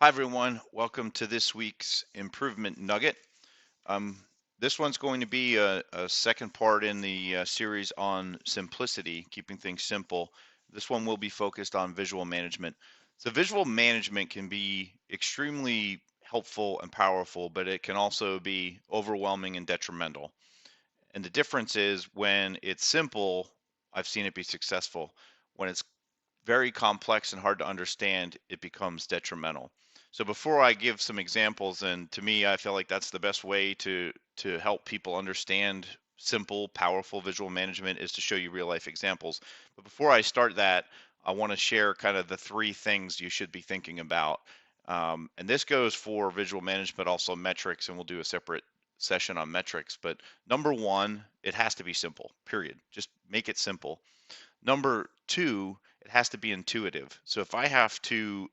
Hi, everyone. Welcome to this week's Improvement Nugget. Um, this one's going to be a second part in the series on simplicity, keeping things simple. This one will be focused on visual management. So, visual management can be extremely helpful and powerful, but it can also be overwhelming and detrimental. And the difference is when it's simple, I've seen it be successful. When it's very complex and hard to understand, it becomes detrimental. So before I give some examples, and to me, I feel like that's the best way to help people understand simple, powerful visual management is to show you real life examples. But before I start that, I want to share kind of the three things you should be thinking about. And this goes for visual management, also metrics, and we'll do a separate session on metrics. But number one, it has to be simple, period. Just make it simple. Number two, it has to be intuitive. So if I have to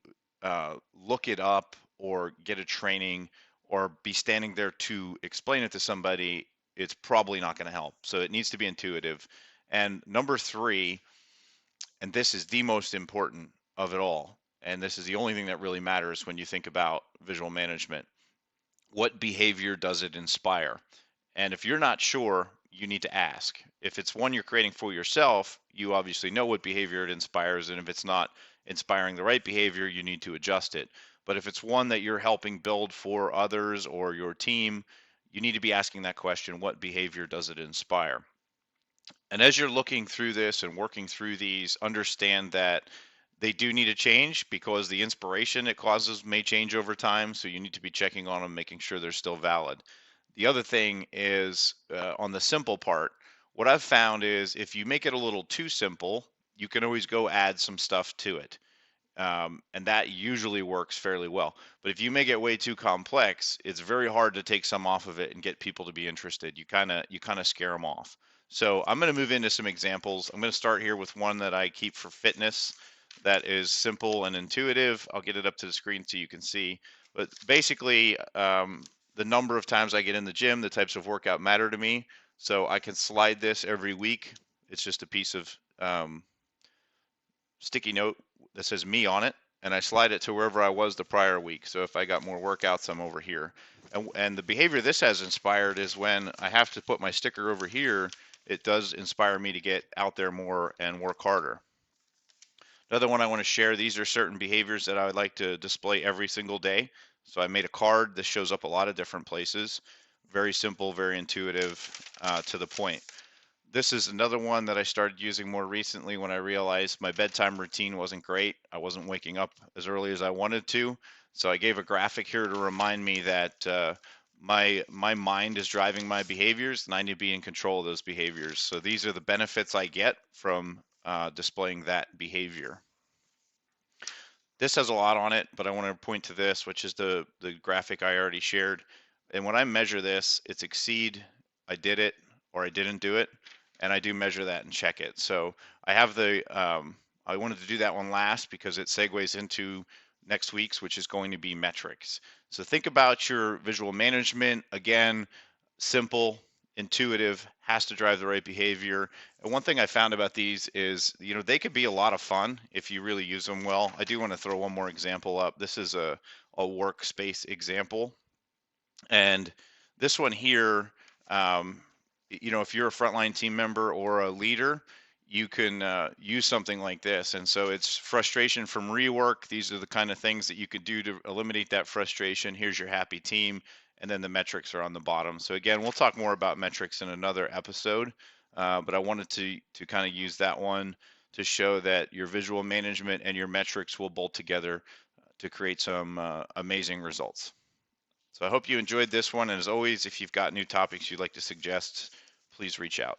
look it up or get a training or be standing there to explain it to somebody, it's probably not going to help. So it needs to be intuitive. And number three, and this is the most important of it all, and this is the only thing that really matters when you think about visual management. What behavior does it inspire? And if you're not sure, you need to ask. If it's one you're creating for yourself, you obviously know what behavior it inspires. And if it's not inspiring the right behavior, you need to adjust it. But if it's one that you're helping build for others or your team, you need to be asking that question: what behavior does it inspire? And as you're looking through this and working through these, understand that they do need to change because the inspiration it causes may change over time. So you need to be checking on them, making sure they're still valid. The other thing is on the simple part, what I've found is if you make it a little too simple, you can always go add some stuff to it. And that usually works fairly well. But if you make it way too complex, it's very hard to take some off of it and get people to be interested. You kind of scare them off. So I'm going to move into some examples. I'm going to start here with one that I keep for fitness that is simple and intuitive. I'll get it up to the screen so you can see. But basically, the number of times I get in the gym, the types of workout matter to me. So I can slide this every week. It's just a piece of sticky note that says me on it, and I slide it to wherever I was the prior week. So if I got more workouts, I'm over here. And the behavior this has inspired is when I have to put my sticker over here, it does inspire me to get out there more and work harder. Another one I want to share, these are certain behaviors that I would like to display every single day. So I made a card. This shows up a lot of different places. Very simple, very intuitive, to the point. This is another one that I started using more recently when I realized my bedtime routine wasn't great. I wasn't waking up as early as I wanted to. So I gave a graphic here to remind me that my mind is driving my behaviors, and I need to be in control of those behaviors. So these are the benefits I get from displaying that behavior. This has a lot on it, but I want to point to this, which is the graphic I already shared. And when I measure this, it's exceed, I did it, or I didn't do it, and I do measure that and check it. So I have I wanted to do that one last because it segues into next week's, which is going to be metrics. So think about your visual management. Again, simple, intuitive, has to drive the right behavior. And one thing I found about these is, they could be a lot of fun if you really use them well. I do want to throw one more example up. This is a workspace example. And this one here, um, if you're a frontline team member or a leader, you can use something like this. And so it's frustration from rework. These are the kind of things that you could do to eliminate that frustration. Here's your happy team. And then the metrics are on the bottom. So again, we'll talk more about metrics in another episode. But I wanted to kind of use that one to show that your visual management and your metrics will bolt together to create some amazing results. So I hope you enjoyed this one. And as always, if you've got new topics you'd like to suggest, please reach out.